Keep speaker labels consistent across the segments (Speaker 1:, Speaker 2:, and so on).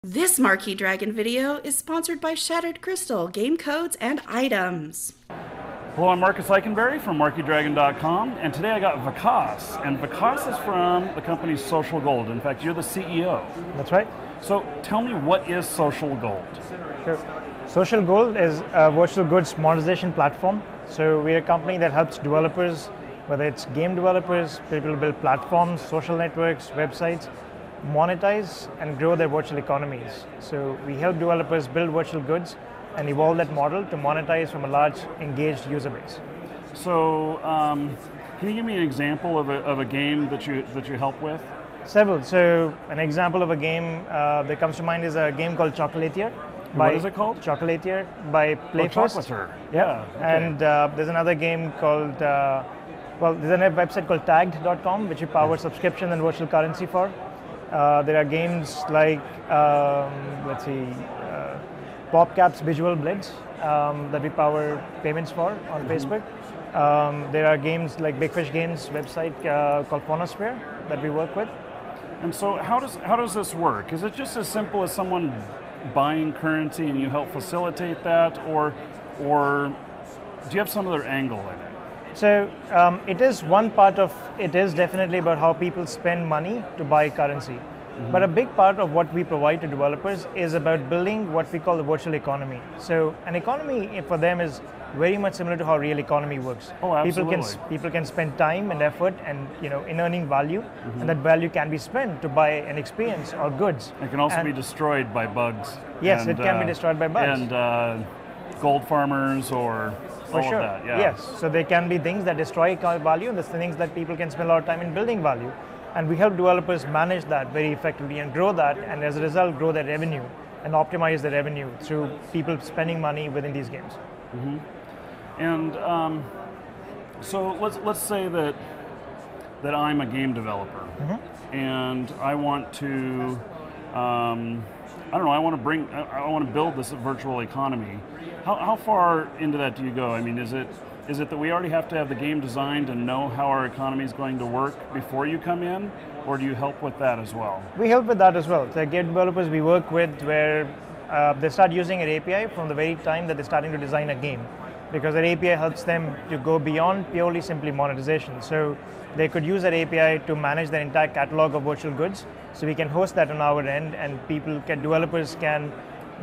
Speaker 1: This Marquee Dragon video is sponsored by Shattered Crystal, game codes, and items.
Speaker 2: Hello, I'm Marcus Eichenberry from MarqueeDragon.com, and today I got Vikas, and Vikas is from the company Social Gold. In fact, you're the CEO.
Speaker 3: That's right.
Speaker 2: So tell me, what is Social Gold?
Speaker 3: Sure. Social Gold is a virtual goods monetization platform. So we're a company that helps developers, whether it's game developers, people who build platforms, social networks, websites, monetize and grow their virtual economies. So we help developers build virtual goods and evolve that model to monetize from a large engaged user base.
Speaker 2: So can you give me an example of a game that you help with?
Speaker 3: Several. So an example of a game that comes to mind is a game called Chocolatier.
Speaker 2: What is it called?
Speaker 3: Chocolatier by PlayFirst.
Speaker 2: Chocolatier.
Speaker 3: Yeah.
Speaker 2: Okay.
Speaker 3: And there's another game called, there's a website called tagged.com, which we power subscription and virtual currency for. There are games like, PopCap's Visual Blitz that we power payments for on Facebook. There are games like Big Fish Games website called Phonosphere that we work with.
Speaker 2: And so how does this work? Is it just as simple as someone buying currency and you help facilitate that, or do you have some other angle in it?
Speaker 3: So it is one part of it is definitely about how people spend money to buy currency. Mm-hmm. But a big part of what we provide to developers is about building what we call the virtual economy. So an economy for them is very much similar to how real economy works.
Speaker 2: Oh, absolutely.
Speaker 3: People can spend time and effort and in earning value, mm-hmm. and that value can be spent to buy an experience or goods.
Speaker 2: It can also be destroyed by bugs.
Speaker 3: Yes, it can be destroyed by bugs.
Speaker 2: And gold farmers or
Speaker 3: For sure.
Speaker 2: Of that, yeah.
Speaker 3: Yes, so there can be things that destroy value, and there's things that people can spend a lot of time in building value. And we help developers manage that very effectively and grow that, and as a result, grow their revenue and optimize the revenue through people spending money within these games.
Speaker 2: Mm-hmm. And so let's say that I'm a game developer, mm-hmm. and I want to, I want to build this virtual economy. How far into that do you go? I mean, is it that we already have to have the game designed and know how our economy is going to work before you come in, or do you help with that as well?
Speaker 3: We help with that as well. The game developers we work with, where they start using an API from the very time that they're starting to design a game, because that API helps them to go beyond purely simply monetization. So they could use that API to manage their entire catalog of virtual goods. So we can host that on our end, and developers can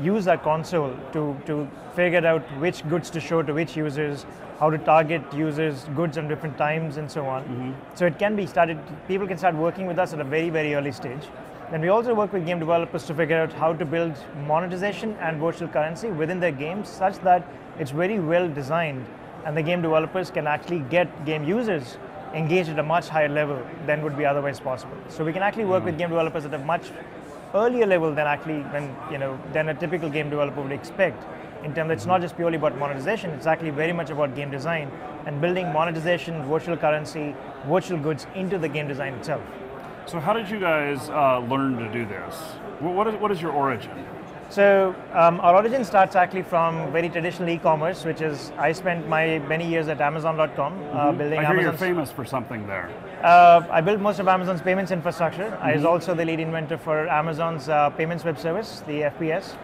Speaker 3: use our console to figure out which goods to show to which users, how to target users' goods on different times, and so on. Mm-hmm. So it can be started, people can start working with us at a very, very early stage. Then we also work with game developers to figure out how to build monetization and virtual currency within their games such that it's very well designed, and the game developers can actually get game users engaged at a much higher level than would be otherwise possible. So we can actually work with game developers at a much earlier level than than a typical game developer would expect. In terms, it's not just purely about monetization, it's actually very much about game design and building monetization, virtual currency, virtual goods into the game design itself.
Speaker 2: So how did you guys learn to do this? What is your origin?
Speaker 3: So our origin starts actually from very traditional e-commerce, which is, I spent my many years at Amazon.com
Speaker 2: mm-hmm.
Speaker 3: building
Speaker 2: I hear
Speaker 3: Amazon's...
Speaker 2: you're famous for something there.
Speaker 3: I built most of Amazon's payments infrastructure. Mm-hmm. I was also the lead inventor for Amazon's payments web service, the FPS.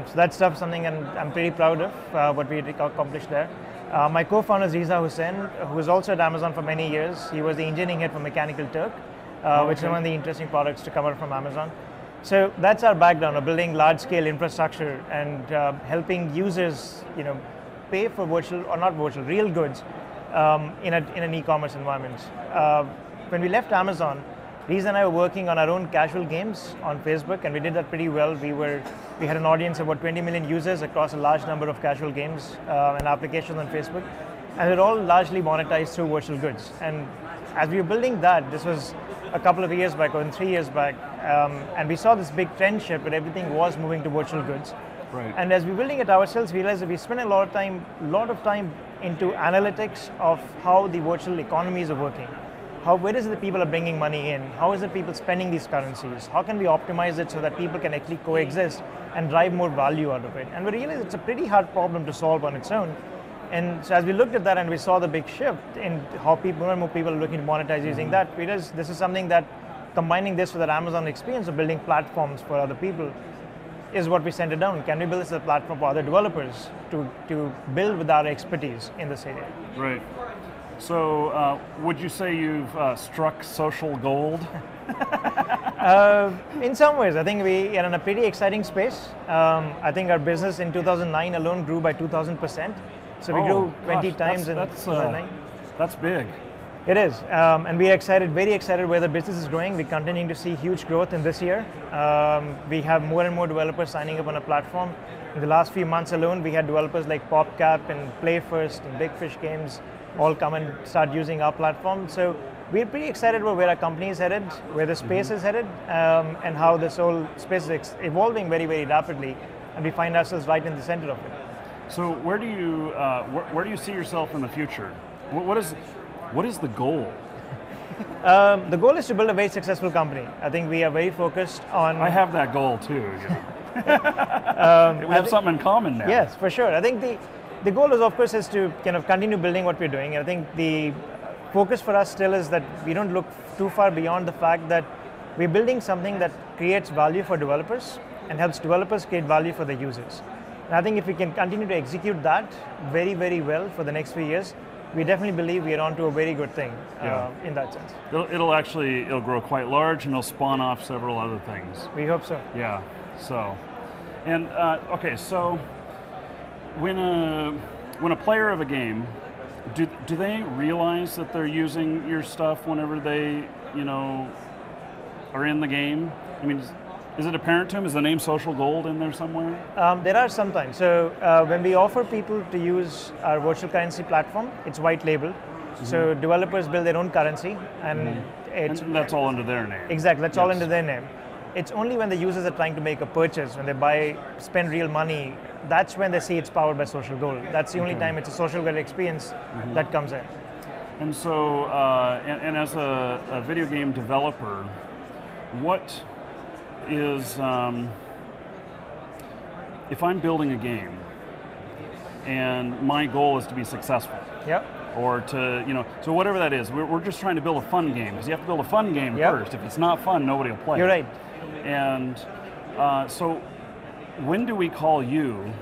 Speaker 3: So that's something I'm pretty proud of, what we accomplished there. My co-founder is Riza Hussain, who was also at Amazon for many years. He was the engineering head for Mechanical Turk, which is one of the interesting products to come out from Amazon. So that's our background of building large-scale infrastructure and helping users, pay for real goods in an e-commerce environment. When we left Amazon, Riza and I were working on our own casual games on Facebook, and we did that pretty well. We had an audience of about 20 million users across a large number of casual games and applications on Facebook, and they're all largely monetized through virtual goods. And as we were building that, this was a couple of years back, or 3 years back, and we saw this big trend shift where everything was moving to virtual goods.
Speaker 2: Right.
Speaker 3: And as we were building it ourselves, we realized that we spent a lot of time into analytics of how the virtual economies are working. Where is it that people are bringing money in? How is it people spending these currencies? How can we optimize it so that people can actually coexist and drive more value out of it? And we realized it's a pretty hard problem to solve on its own. And so as we looked at that and we saw the big shift in how more and more people are looking to monetize using that, we realized this is something that combining this with our Amazon experience of building platforms for other people is what we centered down. Can we build this as a platform for other developers to build with our expertise in this area?
Speaker 2: Right. So would you say you've struck social gold?
Speaker 3: In some ways, I think we are in a pretty exciting space. I think our business in 2009 alone grew by 2,000%. So we grew 20 times in 2009.
Speaker 2: That's big.
Speaker 3: It is, and we are excited, very excited where the business is growing. We're continuing to see huge growth in this year. We have more and more developers signing up on our platform. In the last few months alone, we had developers like PopCap and PlayFirst and Big Fish Games all come and start using our platform. So we're pretty excited about where our company is headed, where the space is headed, and how this whole space is evolving very, very rapidly, and we find ourselves right in the center of it.
Speaker 2: So where do you see yourself in the future? What is the goal?
Speaker 3: The goal is to build a very successful company. I think we are very focused on...
Speaker 2: I have that goal too. You know. We have something in common now.
Speaker 3: Yes, for sure. I think the goal is, of course, is to kind of continue building what we're doing. I think the focus for us still is that we don't look too far beyond the fact that we're building something that creates value for developers and helps developers create value for the users. And I think if we can continue to execute that very, very well for the next few years, we definitely believe we are onto a very good thing in that sense.
Speaker 2: It'll grow quite large and it'll spawn off several other things.
Speaker 3: We hope so.
Speaker 2: Yeah. So, and okay, so when a player of a game, do they realize that they're using your stuff whenever they are in the game? I mean, is it apparent to them? Is the name Social Gold in there somewhere?
Speaker 3: There are sometimes. So when we offer people to use our virtual currency platform, it's white label. Mm-hmm. So developers build their own currency, and
Speaker 2: and that's all under their name.
Speaker 3: Exactly, that's all under their name. It's only when the users are trying to make a purchase, when they spend real money, that's when they see it's powered by Social Gold. That's the only time it's a Social Gold experience that comes in.
Speaker 2: And so, and as a video game developer, what is, if I'm building a game and my goal is to be successful, or to, so whatever that is, we're just trying to build a fun game, because you have to build a fun game first. If it's not fun, nobody will play
Speaker 3: You're
Speaker 2: it.
Speaker 3: right.
Speaker 2: And so when do we call you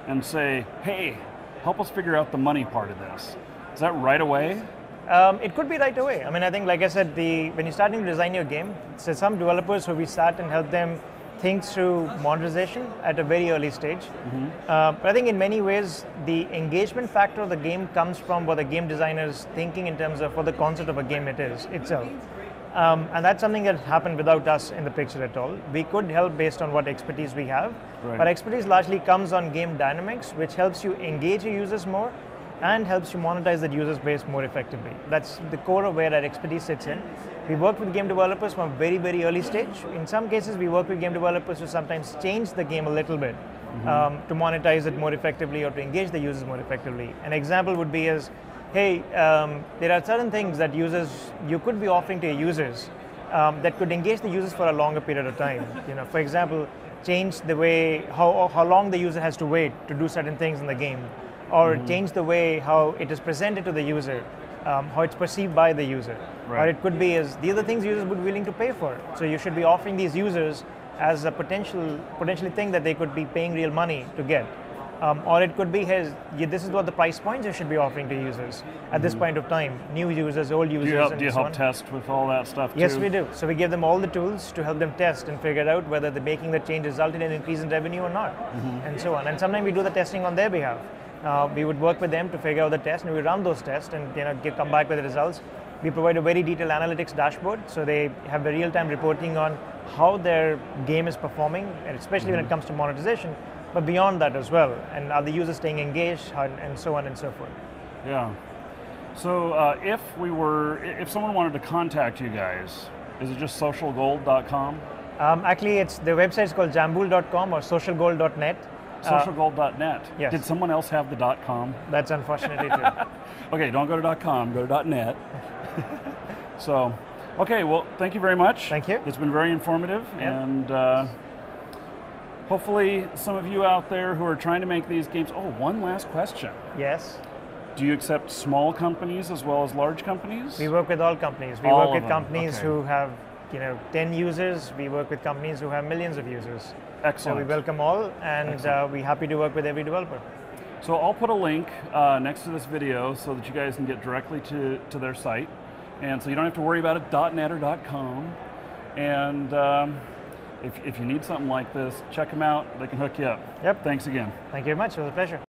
Speaker 2: and say, hey, help us figure out the money part of this? Is that right away?
Speaker 3: It could be right away. I mean, I think, like I said, when you're starting to design your game, so some developers who we start and help them think through monetization at a very early stage. But I think in many ways, the engagement factor of the game comes from what the game designer is thinking in terms of what the concept of a game it is itself. And that's something that happened without us in the picture at all. We could help based on what expertise we have, but expertise largely comes on game dynamics, which helps you engage your users more and helps you monetize that user base more effectively. That's the core of where our expertise sits in. We work with game developers from a very, very early stage. In some cases, we work with game developers who sometimes change the game a little bit to monetize it more effectively or to engage the users more effectively. An example would be as, hey, there are certain things that you could be offering to your users that could engage the users for a longer period of time. For example, change the way, how long the user has to wait to do certain things in the game, or change the way how it is presented to the user, how it's perceived by the user. Or it could be as these are the things users would be willing to pay for. So you should be offering these users as a potentially thing that they could be paying real money to get. Or it could be, hey, this is what the price points you should be offering to users at this point of time. New users, old users,
Speaker 2: do you help test with all that stuff too?
Speaker 3: Yes, we do. So we give them all the tools to help them test and figure out whether the making the change resulted in an increase in revenue or not, and so on. And sometimes we do the testing on their behalf. We would work with them to figure out the test, and we run those tests and come back with the results. We provide a very detailed analytics dashboard, so they have the real-time reporting on how their game is performing, and especially when it comes to monetization, but beyond that as well, and are the users staying engaged, and so on and so forth.
Speaker 2: Yeah. So if someone wanted to contact you guys, is it just socialgold.com?
Speaker 3: Actually, the website is called jambool.com or socialgold.net.
Speaker 2: Socialgold.net.
Speaker 3: Yes.
Speaker 2: Did someone else have the .com?
Speaker 3: That's unfortunately true.
Speaker 2: Okay, don't go to .com, go to .net. So, okay, well, thank you very much.
Speaker 3: Thank you.
Speaker 2: It's been very informative, and hopefully some of you out there who are trying to make these games, one last question.
Speaker 3: Yes.
Speaker 2: Do you accept small companies as well as large companies?
Speaker 3: We work with all companies. We work with companies who have 10 users. We work with companies who have millions of users.
Speaker 2: Excellent.
Speaker 3: So we welcome all, and we're happy to work with every developer.
Speaker 2: So I'll put a link next to this video so that you guys can get directly to their site. And so you don't have to worry about it, .net or .com. And if you need something like this, check them out. They can hook you up.
Speaker 3: Yep.
Speaker 2: Thanks again.
Speaker 3: Thank you very much. It was a pleasure.